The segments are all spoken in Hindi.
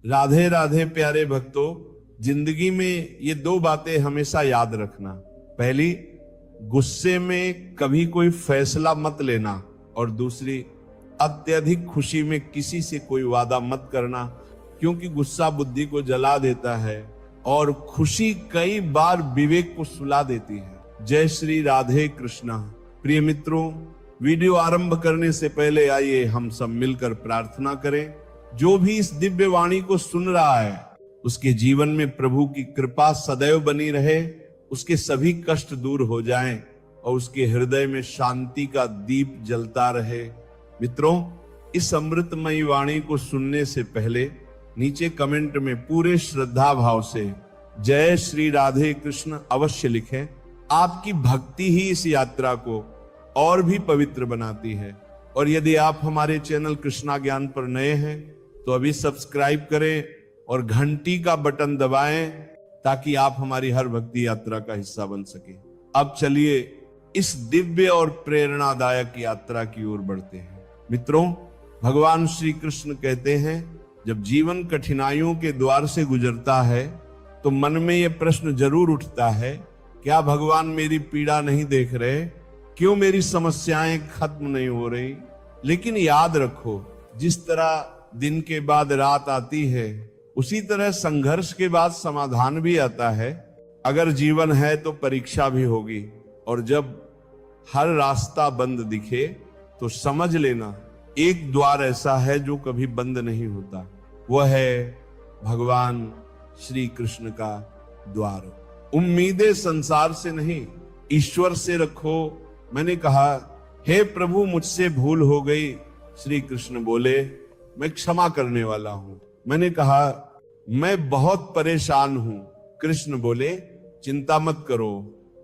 राधे राधे प्यारे भक्तों, जिंदगी में ये दो बातें हमेशा याद रखना। पहली, गुस्से में कभी कोई फैसला मत लेना, और दूसरी, अत्यधिक खुशी में किसी से कोई वादा मत करना, क्योंकि गुस्सा बुद्धि को जला देता है और खुशी कई बार विवेक को सुला देती है। जय श्री राधे कृष्णा। प्रिय मित्रों, वीडियो आरंभ करने से पहले आइए हम सब मिलकर प्रार्थना करें। जो भी इस दिव्य वाणी को सुन रहा है, उसके जीवन में प्रभु की कृपा सदैव बनी रहे, उसके सभी कष्ट दूर हो जाएं और उसके हृदय में शांति का दीप जलता रहे। मित्रों, इस अमृतमयी वाणी को सुनने से पहले नीचे कमेंट में पूरे श्रद्धा भाव से जय श्री राधे कृष्ण अवश्य लिखें। आपकी भक्ति ही इस यात्रा को और भी पवित्र बनाती है। और यदि आप हमारे चैनल कृष्णा ज्ञान पर नए हैं तो अभी सब्सक्राइब करें और घंटी का बटन दबाएं, ताकि आप हमारी हर भक्ति यात्रा का हिस्सा बन सके। अब चलिए इस दिव्य और प्रेरणादायक यात्रा की ओर बढ़ते हैं। मित्रों, भगवान श्री कृष्ण कहते हैं, जब जीवन कठिनाइयों के द्वार से गुजरता है तो मन में यह प्रश्न जरूर उठता है, क्या भगवान मेरी पीड़ा नहीं देख रहे? क्यों मेरी समस्याएं खत्म नहीं हो रही? लेकिन याद रखो, जिस तरह दिन के बाद रात आती है, उसी तरह संघर्ष के बाद समाधान भी आता है। अगर जीवन है तो परीक्षा भी होगी, और जब हर रास्ता बंद दिखे तो समझ लेना एक द्वार ऐसा है जो कभी बंद नहीं होता। वह है भगवान श्री कृष्ण का द्वार। उम्मीदें संसार से नहीं, ईश्वर से रखो। मैंने कहा, हे प्रभु मुझसे भूल हो गई। श्री कृष्ण बोले, मैं क्षमा करने वाला हूं। मैंने कहा, मैं बहुत परेशान हूं। कृष्ण बोले, चिंता मत करो,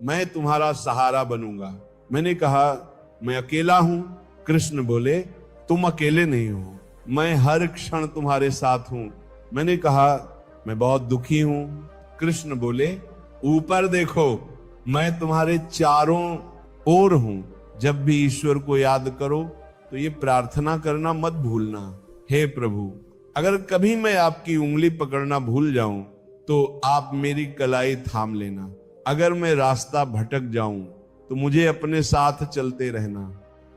मैं तुम्हारा सहारा बनूंगा। मैंने कहा, मैं अकेला हूं। कृष्ण बोले, तुम अकेले नहीं हो, मैं हर क्षण तुम्हारे साथ हूं। मैंने कहा, मैं बहुत दुखी हूं। कृष्ण बोले, ऊपर देखो, मैं तुम्हारे चारों ओर हूं। जब भी ईश्वर को याद करो तो ये प्रार्थना करना मत भूलना, हे प्रभु, अगर कभी मैं आपकी उंगली पकड़ना भूल जाऊं तो आप मेरी कलाई थाम लेना। अगर मैं रास्ता भटक जाऊं तो मुझे अपने साथ चलते रहना।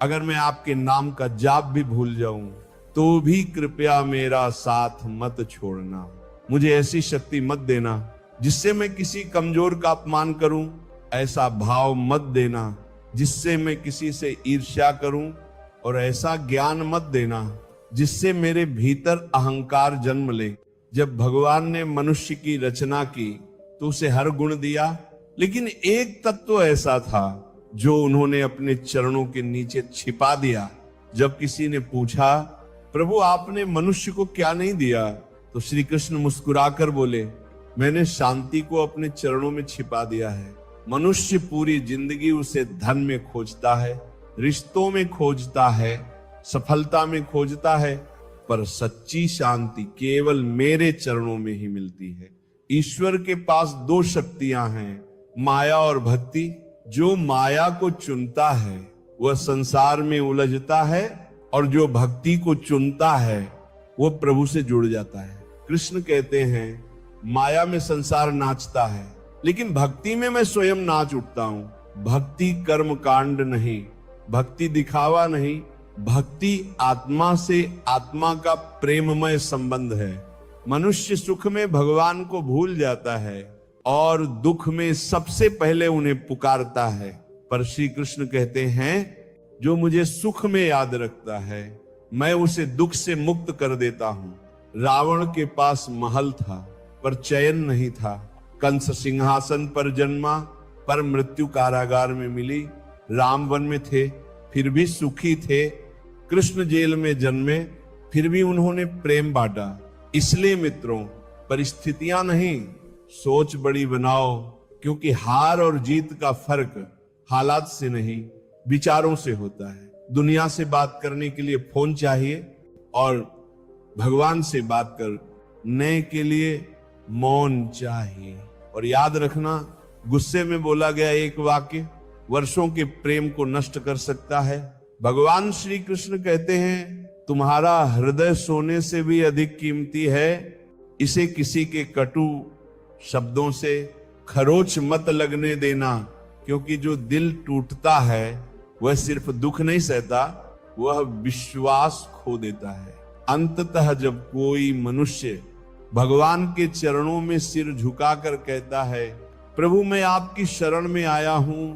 अगर मैं आपके नाम का जाप भी भूल जाऊं तो भी कृपया मेरा साथ मत छोड़ना। मुझे ऐसी शक्ति मत देना जिससे मैं किसी कमजोर का अपमान करूं, ऐसा भाव मत देना जिससे मैं किसी से ईर्ष्या करूं, और ऐसा ज्ञान मत देना जिससे मेरे भीतर अहंकार जन्म ले। जब भगवान ने मनुष्य की रचना की तो उसे हर गुण दिया, लेकिन एक तत्व ऐसा था जो उन्होंने अपने चरणों के नीचे छिपा दिया। जब किसी ने पूछा, प्रभु आपने मनुष्य को क्या नहीं दिया, तो श्री कृष्ण मुस्कुराकर बोले, मैंने शांति को अपने चरणों में छिपा दिया है। मनुष्य पूरी जिंदगी उसे धन में खोजता है, रिश्तों में खोजता है, सफलता में खोजता है, पर सच्ची शांति केवल मेरे चरणों में ही मिलती है। ईश्वर के पास दो शक्तियां हैं, माया और भक्ति। जो माया को चुनता है वह संसार में उलझता है, और जो भक्ति को चुनता है वो प्रभु से जुड़ जाता है। कृष्ण कहते हैं, माया में संसार नाचता है, लेकिन भक्ति में मैं स्वयं नाच उठता हूं। भक्ति कर्म कांड नहीं, भक्ति दिखावा नहीं, भक्ति आत्मा से आत्मा का प्रेममय संबंध है। मनुष्य सुख में भगवान को भूल जाता है और दुख में सबसे पहले उन्हें पुकारता है। पर श्री कृष्ण कहते हैं, जो मुझे सुख में याद रखता है मैं उसे दुख से मुक्त कर देता हूं। रावण के पास महल था पर चैन नहीं था। कंस सिंहासन पर जन्मा पर मृत्यु कारागार में मिली। राम वन में थे फिर भी सुखी थे। कृष्ण जेल में जन्मे फिर भी उन्होंने प्रेम बांटा। इसलिए मित्रों, परिस्थितियां नहीं, सोच बड़ी बनाओ, क्योंकि हार और जीत का फर्क हालात से नहीं विचारों से होता है। दुनिया से बात करने के लिए फोन चाहिए और भगवान से बात करने के लिए मौन चाहिए। और याद रखना, गुस्से में बोला गया एक वाक्य वर्षों के प्रेम को नष्ट कर सकता है। भगवान श्री कृष्ण कहते हैं, तुम्हारा हृदय सोने से भी अधिक कीमती है। इसे किसी के कटु शब्दों से खरोच मत लगने देना, क्योंकि जो दिल टूटता है वह सिर्फ दुख नहीं सहता, वह विश्वास खो देता है। अंततः जब कोई मनुष्य भगवान के चरणों में सिर झुकाकर कहता है, प्रभु मैं आपकी शरण में आया हूं,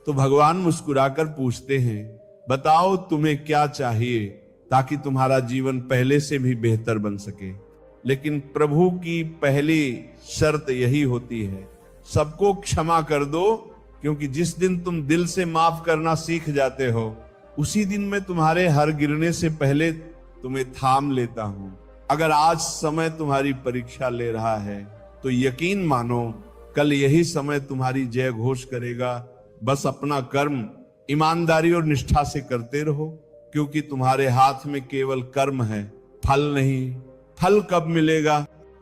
तो भगवान मुस्कुराकर पूछते हैं, बताओ तुम्हें क्या चाहिए ताकि तुम्हारा जीवन पहले से भी बेहतर बन सके। लेकिन प्रभु की पहली शर्त यही होती है, सबको क्षमा कर दो, क्योंकि जिस दिन तुम दिल से माफ करना सीख जाते हो, उसी दिन मैं तुम्हारे हर गिरने से पहले तुम्हें थाम लेता हूं। अगर आज समय तुम्हारी परीक्षा ले रहा है तो यकीन मानो कल यही समय तुम्हारी जय घोष करेगा। बस अपना कर्म ईमानदारी और निष्ठा से करते रहो, क्योंकि तुम्हारे हाथ में केवल कर्म है, फल नहीं। फल कब मिलेगा,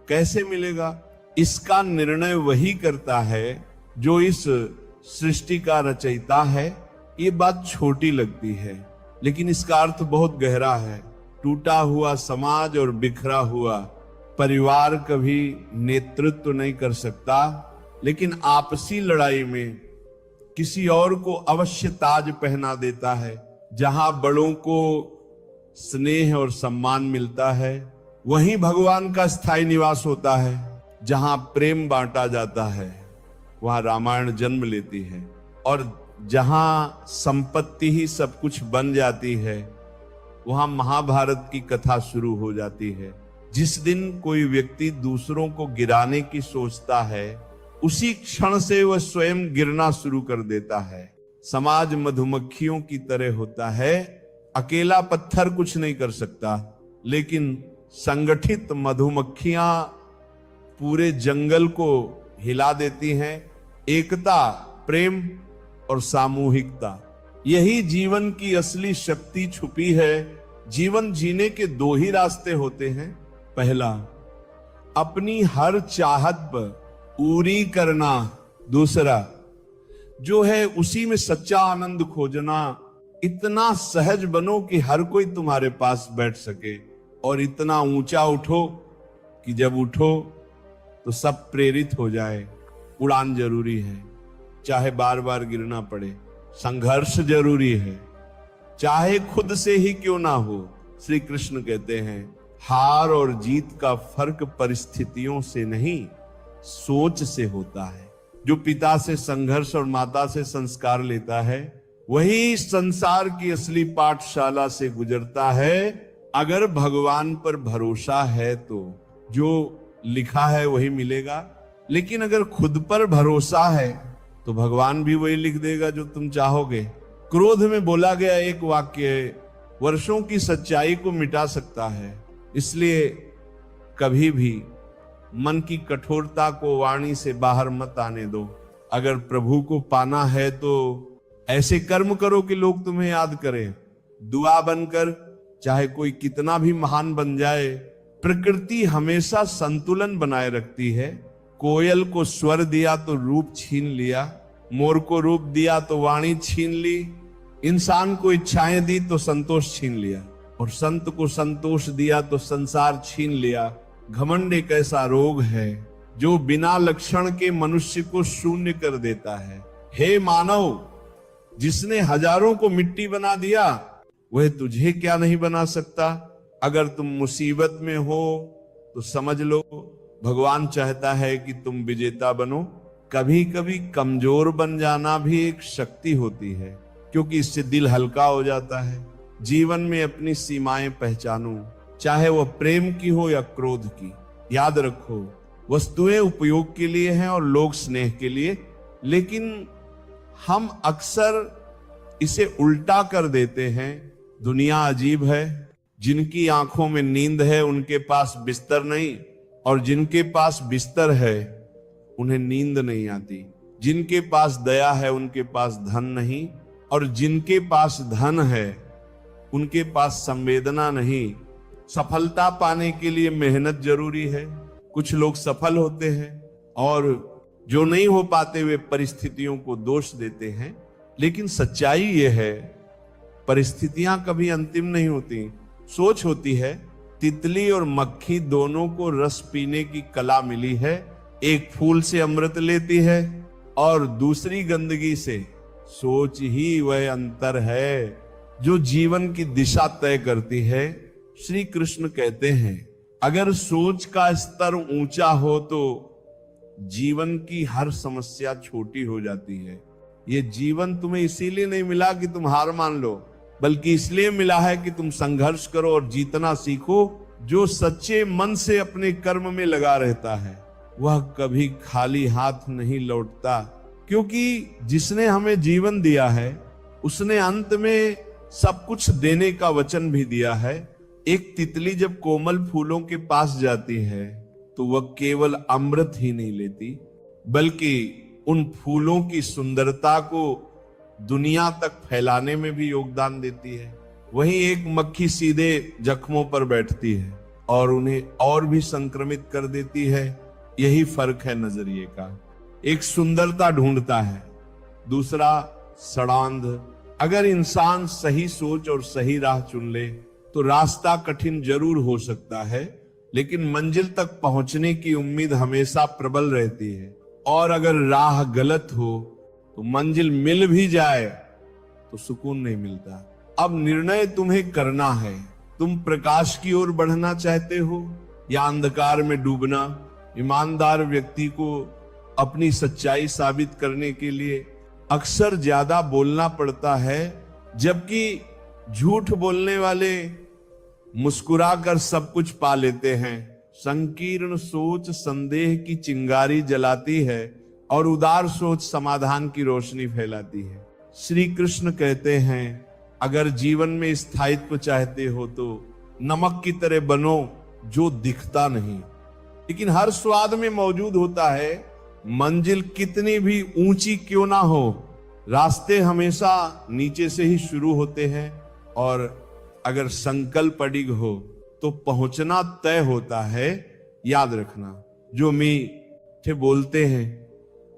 कैसे मिलेगा, इसका निर्णय वही करता है जो इस सृष्टि का रचयिता है। ये बात छोटी लगती है, लेकिन इसका अर्थ बहुत गहरा है। टूटा हुआ समाज और बिखरा हुआ परिवार कभी नेतृत्व नहीं कर सकता, लेकिन आपसी लड़ाई में किसी और को अवश्य ताज पहना देता है। जहां बड़ों को स्नेह और सम्मान मिलता है, वहीं भगवान का स्थायी निवास होता है। जहां प्रेम बांटा जाता है, वहां रामायण जन्म लेती है। और जहां संपत्ति ही सब कुछ बन जाती है, वहां महाभारत की कथा शुरू हो जाती है। जिस दिन कोई व्यक्ति दूसरों को गिराने की सोचता है, उसी क्षण से वह स्वयं गिरना शुरू कर देता है। समाज मधुमक्खियों की तरह होता है, अकेला पत्थर कुछ नहीं कर सकता, लेकिन संगठित मधुमक्खियां पूरे जंगल को हिला देती हैं। एकता, प्रेम और सामूहिकता, यही जीवन की असली शक्ति छुपी है। जीवन जीने के दो ही रास्ते होते हैं। पहला, अपनी हर चाहत पर पूरी करना। दूसरा, जो है उसी में सच्चा आनंद खोजना। इतना सहज बनो कि हर कोई तुम्हारे पास बैठ सके, और इतना ऊंचा उठो कि जब उठो तो सब प्रेरित हो जाए। उड़ान जरूरी है, चाहे बार बार गिरना पड़े। संघर्ष जरूरी है, चाहे खुद से ही क्यों ना हो। श्री कृष्ण कहते हैं, हार और जीत का फर्क परिस्थितियों से नहीं, सोच से होता है। जो पिता से संघर्ष और माता से संस्कार लेता है, वही संसार की असली पाठशाला से गुजरता है। अगर भगवान पर भरोसा है तो जो लिखा है वही मिलेगा, लेकिन अगर खुद पर भरोसा है तो भगवान भी वही लिख देगा जो तुम चाहोगे। क्रोध में बोला गया एक वाक्य वर्षों की सच्चाई को मिटा सकता है। इसलिए कभी भी मन की कठोरता को वाणी से बाहर मत आने दो। अगर प्रभु को पाना है तो ऐसे कर्म करो कि लोग तुम्हें याद करें। दुआ बनकर, चाहे कोई कितना भी महान बन जाए, प्रकृति हमेशा संतुलन बनाए रखती है। कोयल को स्वर दिया तो रूप छीन लिया, मोर को रूप दिया तो वाणी छीन ली, इंसान को इच्छाएं दी तो संतोष छीन लिया, और संत को संतोष दिया तो संसार छीन लिया। घमंड एक ऐसा रोग है जो बिना लक्षण के मनुष्य को शून्य कर देता है। हे मानव, जिसने हजारों को मिट्टी बना दिया, वह तुझे क्या नहीं बना सकता। अगर तुम मुसीबत में हो तो समझ लो भगवान चाहता है कि तुम विजेता बनो। कभी कभी कमजोर बन जाना भी एक शक्ति होती है, क्योंकि इससे दिल हल्का हो जाता है। जीवन में अपनी सीमाएं पहचानो, चाहे वह प्रेम की हो या क्रोध की। याद रखो, वस्तुएं उपयोग के लिए हैं और लोग स्नेह के लिए, लेकिन हम अक्सर इसे उल्टा कर देते हैं। दुनिया अजीब है, जिनकी आंखों में नींद है उनके पास बिस्तर नहीं, और जिनके पास बिस्तर है उन्हें नींद नहीं आती। जिनके पास दया है उनके पास धन नहीं, और जिनके पास धन है उनके पास संवेदना नहीं। सफलता पाने के लिए मेहनत जरूरी है। कुछ लोग सफल होते हैं और जो नहीं हो पाते वे परिस्थितियों को दोष देते हैं, लेकिन सच्चाई यह है परिस्थितियां कभी अंतिम नहीं होती। सोच होती है तितली और मक्खी दोनों को रस पीने की कला मिली है। एक फूल से अमृत लेती है और दूसरी गंदगी से। सोच ही वह अंतर है जो जीवन की दिशा तय करती है। श्री कृष्ण कहते हैं, अगर सोच का स्तर ऊंचा हो तो जीवन की हर समस्या छोटी हो जाती है। ये जीवन तुम्हें इसीलिए नहीं मिला कि तुम हार मान लो, बल्कि इसलिए मिला है कि तुम संघर्ष करो और जीतना सीखो। जो सच्चे मन से अपने कर्म में लगा रहता है वह कभी खाली हाथ नहीं लौटता, क्योंकि जिसने हमें जीवन दिया है उसने अंत में सब कुछ देने का वचन भी दिया है। एक तितली जब कोमल फूलों के पास जाती है तो वह केवल अमृत ही नहीं लेती, बल्कि उन फूलों की सुंदरता को दुनिया तक फैलाने में भी योगदान देती है। वहीं एक मक्खी सीधे जख्मों पर बैठती है और उन्हें और भी संक्रमित कर देती है। यही फर्क है नजरिए का। एक सुंदरता ढूंढता है, दूसरा सड़ांध। अगर इंसान सही सोच और सही राह चुन ले तो रास्ता कठिन जरूर हो सकता है, लेकिन मंजिल तक पहुंचने की उम्मीद हमेशा प्रबल रहती है। और अगर राह गलत हो तो मंजिल मिल भी जाए तो सुकून नहीं मिलता। अब निर्णय तुम्हें करना है। तुम प्रकाश की ओर बढ़ना चाहते हो या अंधकार में डूबना। ईमानदार व्यक्ति को अपनी सच्चाई साबित करने के लिए अक्सर ज्यादा बोलना पड़ता है, जबकि झूठ बोलने वाले मुस्कुराकर सब कुछ पा लेते हैं। संकीर्ण सोच संदेह की चिंगारी जलाती है और उदार सोच समाधान की रोशनी फैलाती है। श्री कृष्ण कहते हैं, अगर जीवन में स्थायित्व चाहते हो तो नमक की तरह बनो जो दिखता नहीं लेकिन हर स्वाद में मौजूद होता है। मंजिल कितनी भी ऊंची क्यों ना हो, रास्ते हमेशा नीचे से ही शुरू होते हैं और अगर संकल्प अडिग हो तो पहुंचना तय होता है। याद रखना, जो मीठे बोलते हैं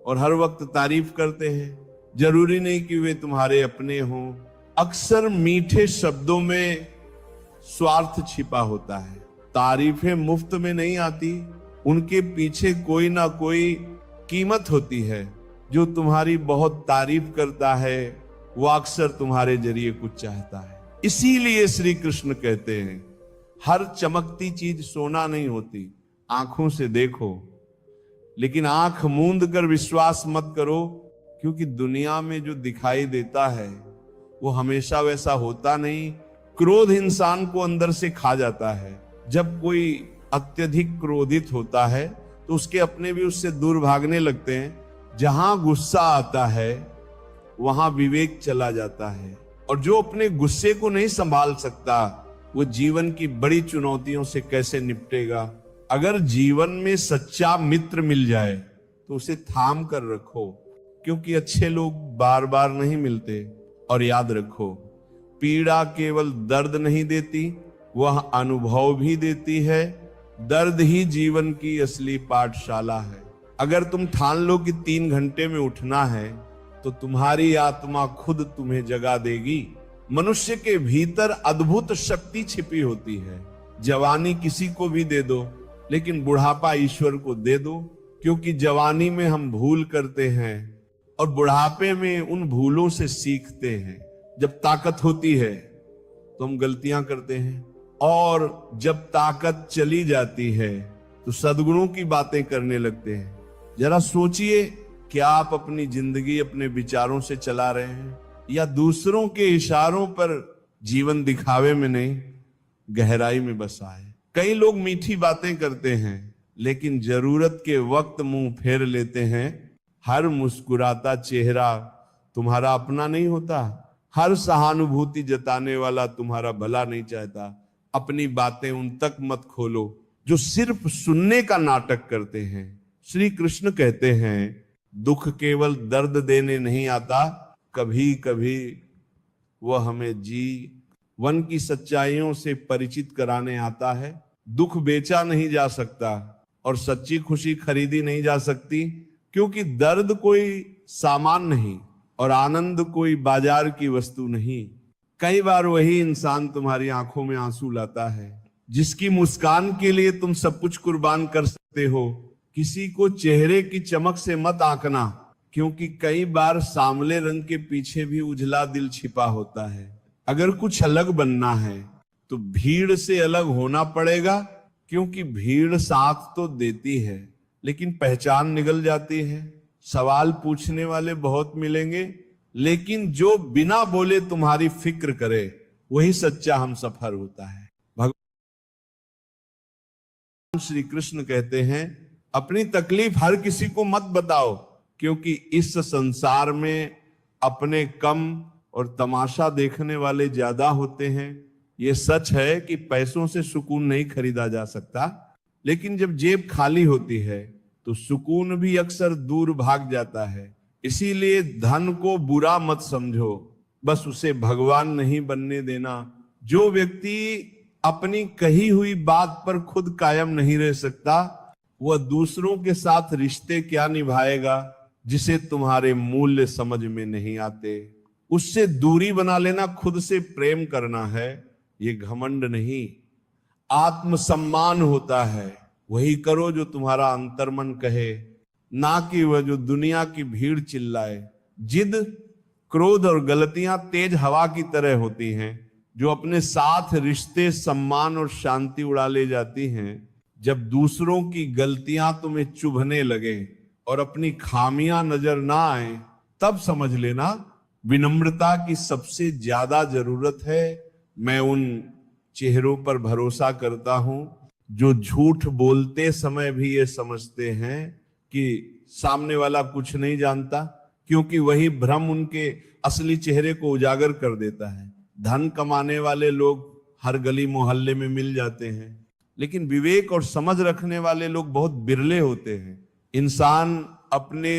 और हर वक्त तारीफ करते हैं, जरूरी नहीं कि वे तुम्हारे अपने हों। अक्सर मीठे शब्दों में स्वार्थ छिपा होता है। तारीफें मुफ्त में नहीं आती, उनके पीछे कोई ना कोई कीमत होती है। जो तुम्हारी बहुत तारीफ करता है वो अक्सर तुम्हारे जरिए कुछ चाहता है। इसीलिए श्री कृष्ण कहते हैं, हर चमकती चीज सोना नहीं होती। आंखों से देखो, लेकिन आंख मूंद कर विश्वास मत करो, क्योंकि दुनिया में जो दिखाई देता है वो हमेशा वैसा होता नहीं। क्रोध इंसान को अंदर से खा जाता है। जब कोई अत्यधिक क्रोधित होता है तो उसके अपने भी उससे दूर भागने लगते हैं। जहां गुस्सा आता है वहां विवेक चला जाता है, और जो अपने गुस्से को नहीं संभाल सकता वो जीवन की बड़ी चुनौतियों से कैसे निपटेगा। अगर जीवन में सच्चा मित्र मिल जाए तो उसे थाम कर रखो, क्योंकि अच्छे लोग बार बार नहीं मिलते। और याद रखो, पीड़ा केवल दर्द नहीं देती, वह अनुभव भी देती है। दर्द ही जीवन की असली पाठशाला है। अगर तुम ठान लो कि 3 घंटे में उठना है तो तुम्हारी आत्मा खुद तुम्हें जगा देगी। मनुष्य के भीतर अद्भुत शक्ति छिपी होती है। जवानी किसी को भी दे दो, लेकिन बुढ़ापा ईश्वर को दे दो, क्योंकि जवानी में हम भूल करते हैं और बुढ़ापे में उन भूलों से सीखते हैं। जब ताकत होती है तो हम गलतियां करते हैं, और जब ताकत चली जाती है तो सद्गुणों की बातें करने लगते हैं। जरा सोचिए, क्या आप अपनी जिंदगी अपने विचारों से चला रहे हैं या दूसरों के इशारों पर जीवन दिखावे में नहीं, गहराई में बसा है। कई लोग मीठी बातें करते हैं लेकिन जरूरत के वक्त मुंह फेर लेते हैं। हर मुस्कुराता चेहरा तुम्हारा अपना नहीं होता। हर सहानुभूति जताने वाला तुम्हारा भला नहीं चाहता। अपनी बातें उन तक मत खोलो जो सिर्फ सुनने का नाटक करते हैं। श्री कृष्ण कहते हैं, दुख केवल दर्द देने नहीं आता, कभी कभी वह हमें जीवन की सच्चाइयों से परिचित कराने आता है। दुख बेचा नहीं जा सकता और सच्ची खुशी खरीदी नहीं जा सकती, क्योंकि दर्द कोई सामान नहीं और आनंद कोई बाजार की वस्तु नहीं। कई बार वही इंसान तुम्हारी आंखों में आंसू लाता है जिसकी मुस्कान के लिए तुम सब कुछ कुर्बान कर सकते हो। किसी को चेहरे की चमक से मत आंकना, क्योंकि कई बार सांवले रंग के पीछे भी उजला दिल छिपा होता है। अगर कुछ अलग बनना है तो भीड़ से अलग होना पड़ेगा, क्योंकि भीड़ साथ तो देती है लेकिन पहचान निगल जाती है। सवाल पूछने वाले बहुत मिलेंगे, लेकिन जो बिना बोले तुम्हारी फिक्र करे वही सच्चा हम सफर होता है। भगवान श्री कृष्ण कहते हैं, अपनी तकलीफ हर किसी को मत बताओ, क्योंकि इस संसार में अपने कम और तमाशा देखने वाले ज्यादा होते हैं। ये सच है कि पैसों से सुकून नहीं खरीदा जा सकता, लेकिन जब जेब खाली होती है तो सुकून भी अक्सर दूर भाग जाता है। इसीलिए धन को बुरा मत समझो, बस उसे भगवान नहीं बनने देना। जो व्यक्ति अपनी कही हुई बात पर खुद कायम नहीं रह सकता, वह दूसरों के साथ रिश्ते क्या निभाएगा जिसे तुम्हारे मूल्य समझ में नहीं आते। उससे दूरी बना लेना खुद से प्रेम करना है, ये घमंड नहीं, आत्मसम्मान होता है। वही करो जो तुम्हारा अंतर्मन कहे, ना कि वह जो दुनिया की भीड़ चिल्लाए। जिद, क्रोध और गलतियां तेज हवा की तरह होती हैं, जो अपने साथ रिश्ते, सम्मान और शांति उड़ा ले जाती हैं। जब दूसरों की गलतियां तुम्हें चुभने लगे और अपनी खामियां नजर ना आए, तब समझ लेना विनम्रता की सबसे ज्यादा जरूरत है। मैं उन चेहरों पर भरोसा करता हूं जो झूठ बोलते समय भी ये समझते हैं कि सामने वाला कुछ नहीं जानता, क्योंकि वही भ्रम उनके असली चेहरे को उजागर कर देता है। धन कमाने वाले लोग हर गली मोहल्ले में मिल जाते हैं, लेकिन विवेक और समझ रखने वाले लोग बहुत बिरले होते हैं। इंसान अपने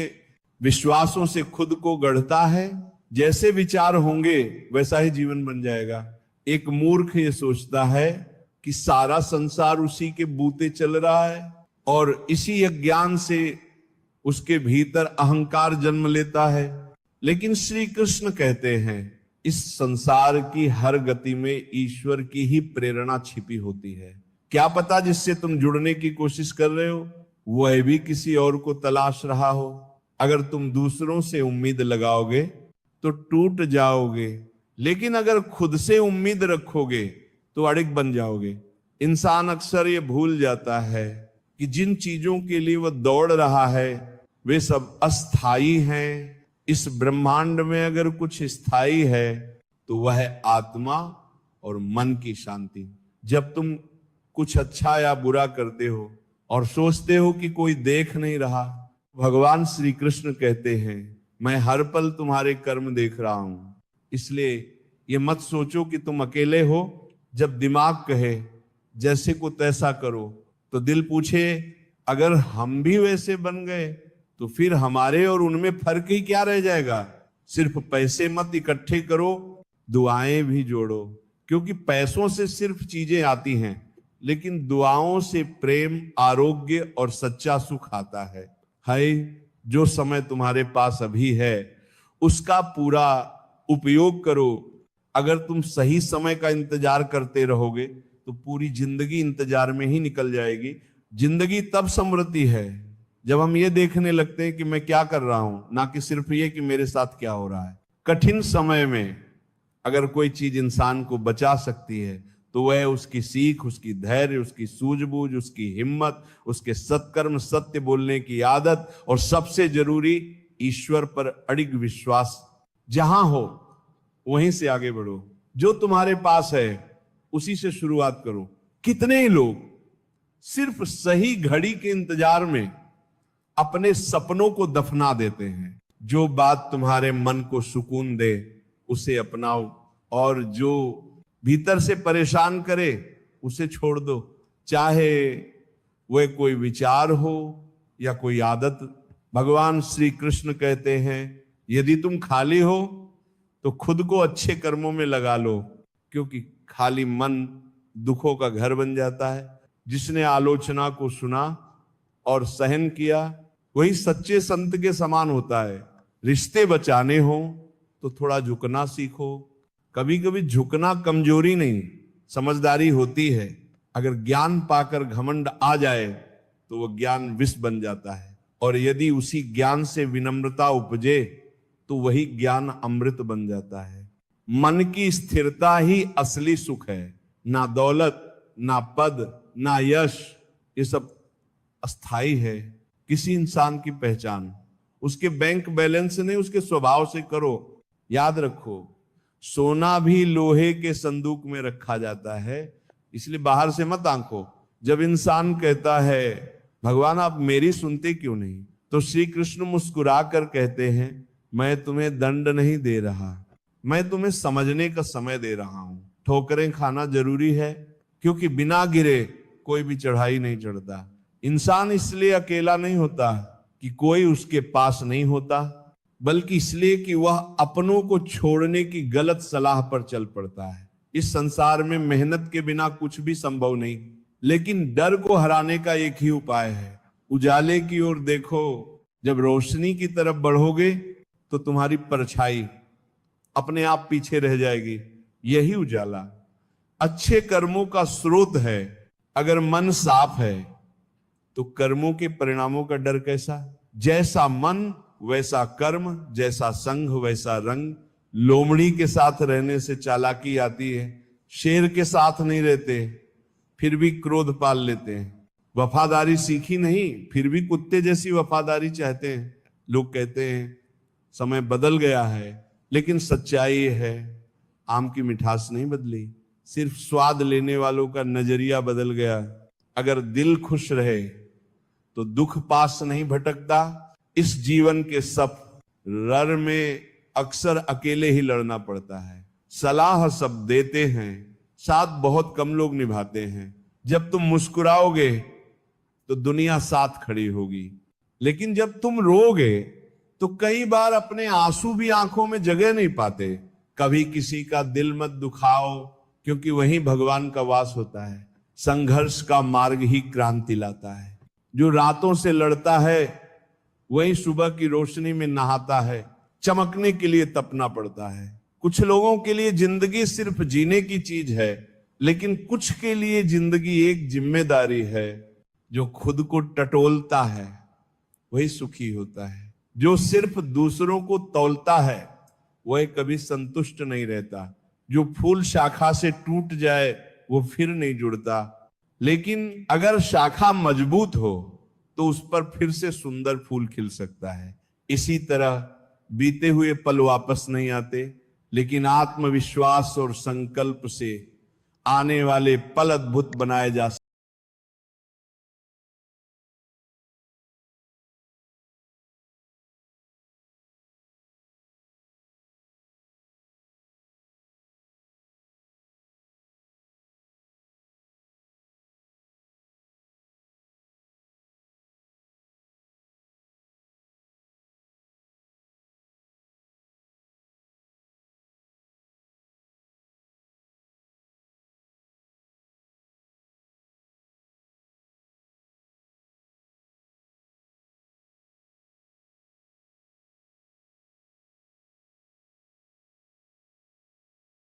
विश्वासों से खुद को गढ़ता है, जैसे विचार होंगे वैसा ही जीवन बन जाएगा। एक मूर्ख ये सोचता है कि सारा संसार उसी के बूते चल रहा है, और इसी अज्ञान से उसके भीतर अहंकार जन्म लेता है। लेकिन श्री कृष्ण कहते हैं, इस संसार की हर गति में ईश्वर की ही प्रेरणा छिपी होती है। क्या पता जिससे तुम जुड़ने की कोशिश कर रहे हो वह भी किसी और को तलाश रहा हो। अगर तुम दूसरों से उम्मीद लगाओगे तो टूट जाओगे, लेकिन अगर खुद से उम्मीद रखोगे तो अड़िग बन जाओगे। इंसान अक्सर ये भूल जाता है कि जिन चीजों के लिए वह दौड़ रहा है वे सब अस्थाई हैं। इस ब्रह्मांड में अगर कुछ स्थायी है तो वह है आत्मा और मन की शांति। जब तुम कुछ अच्छा या बुरा करते हो और सोचते हो कि कोई देख नहीं रहा, भगवान श्री कृष्ण कहते हैं, मैं हर पल तुम्हारे कर्म देख रहा हूं। इसलिए ये मत सोचो कि तुम अकेले हो। जब दिमाग कहे जैसे को तैसा करो, तो दिल पूछे अगर हम भी वैसे बन गए तो फिर हमारे और उनमें फर्क ही क्या रह जाएगा। सिर्फ पैसे मत इकट्ठे करो, दुआएं भी जोड़ो, क्योंकि पैसों से सिर्फ चीजें आती हैं, लेकिन दुआओं से प्रेम, आरोग्य और सच्चा सुख आता है। हाय, जो समय तुम्हारे पास अभी है उसका पूरा उपयोग करो। अगर तुम सही समय का इंतजार करते रहोगे तो पूरी जिंदगी इंतजार में ही निकल जाएगी। जिंदगी तब समृद्धि है जब हम ये देखने लगते हैं कि मैं क्या कर रहा हूं, ना कि सिर्फ ये कि मेरे साथ क्या हो रहा है। कठिन समय में अगर कोई चीज इंसान को बचा सकती है तो वह उसकी सीख, उसकी धैर्य, उसकी सूझबूझ, उसकी हिम्मत, उसके सत्कर्म, सत्य बोलने की आदत, और सबसे जरूरी ईश्वर पर अडिग विश्वास। जहां हो वहीं से आगे बढ़ो। जो तुम्हारे पास है उसी से शुरुआत करो। कितने ही लोग सिर्फ सही घड़ी के इंतजार में अपने सपनों को दफना देते हैं। जो बात तुम्हारे मन को सुकून दे उसे अपनाओ, और जो भीतर से परेशान करे उसे छोड़ दो, चाहे वह कोई विचार हो या कोई आदत। भगवान श्री कृष्ण कहते हैं, यदि तुम खाली हो तो खुद को अच्छे कर्मों में लगा लो, क्योंकि खाली मन दुखों का घर बन जाता है। जिसने आलोचना को सुना और सहन किया वही सच्चे संत के समान होता है। रिश्ते बचाने हो तो थोड़ा झुकना सीखो। कभी कभी झुकना कमजोरी नहीं, समझदारी होती है। अगर ज्ञान पाकर घमंड आ जाए तो वह ज्ञान विष बन जाता है, और यदि उसी ज्ञान से विनम्रता उपजे तो वही ज्ञान अमृत बन जाता है। मन की स्थिरता ही असली सुख है। ना दौलत, ना पद, ना यश, ये सब अस्थाई है। किसी इंसान की पहचान उसके बैंक बैलेंस से नहीं, उसके स्वभाव से करो। याद रखो, सोना भी लोहे के संदूक में रखा जाता है, इसलिए बाहर से मत आंको। जब इंसान कहता है भगवान आप मेरी सुनते क्यों नहीं, तो श्री कृष्ण मुस्कुरा कर कहते हैं मैं तुम्हें दंड नहीं दे रहा, मैं तुम्हें समझने का समय दे रहा हूं। ठोकरें खाना जरूरी है, क्योंकि बिना गिरे कोई भी चढ़ाई नहीं चढ़ता। इंसान इसलिए अकेला नहीं होता कि कोई उसके पास नहीं होता, बल्कि इसलिए कि वह अपनों को छोड़ने की गलत सलाह पर चल पड़ता है। इस संसार में मेहनत के बिना कुछ भी संभव नहीं, लेकिन डर को हराने का एक ही उपाय है, उजाले की ओर देखो। जब रोशनी की तरफ बढ़ोगे तो तुम्हारी परछाई अपने आप पीछे रह जाएगी। यही उजाला अच्छे कर्मों का स्रोत है। अगर मन साफ है तो कर्मों के परिणामों का डर कैसा। जैसा मन वैसा कर्म, जैसा संग वैसा रंग। लोमड़ी के साथ रहने से चालाकी आती है, शेर के साथ नहीं रहते फिर भी क्रोध पाल लेते हैं। वफादारी सीखी नहीं फिर भी कुत्ते जैसी वफादारी चाहते हैं। लोग कहते हैं समय बदल गया है, लेकिन सच्चाई है आम की मिठास नहीं बदली, सिर्फ स्वाद लेने वालों का नजरिया बदल गया। अगर दिल खुश रहे तो दुख पास नहीं भटकता। इस जीवन के सफर में अक्सर अकेले ही लड़ना पड़ता है। सलाह सब देते हैं, साथ बहुत कम लोग निभाते हैं। जब तुम मुस्कुराओगे तो दुनिया साथ खड़ी होगी, लेकिन जब तुम रोगे तो कई बार अपने आंसू भी आंखों में जगह नहीं पाते। कभी किसी का दिल मत दुखाओ, क्योंकि वहीं भगवान का वास होता है। संघर्ष का मार्ग ही क्रांति लाता है। जो रातों से लड़ता है वही सुबह की रोशनी में नहाता है। चमकने के लिए तपना पड़ता है। कुछ लोगों के लिए जिंदगी सिर्फ जीने की चीज है, लेकिन कुछ के लिए जिंदगी एक जिम्मेदारी है। जो खुद को टटोलता है वही सुखी होता है। जो सिर्फ दूसरों को तौलता है वह कभी संतुष्ट नहीं रहता। जो फूल शाखा से टूट जाए वो फिर नहीं जुड़ता, लेकिन अगर शाखा मजबूत हो तो उस पर फिर से सुंदर फूल खिल सकता है। इसी तरह बीते हुए पल वापस नहीं आते, लेकिन आत्मविश्वास और संकल्प से आने वाले पल अद्भुत बनाए जा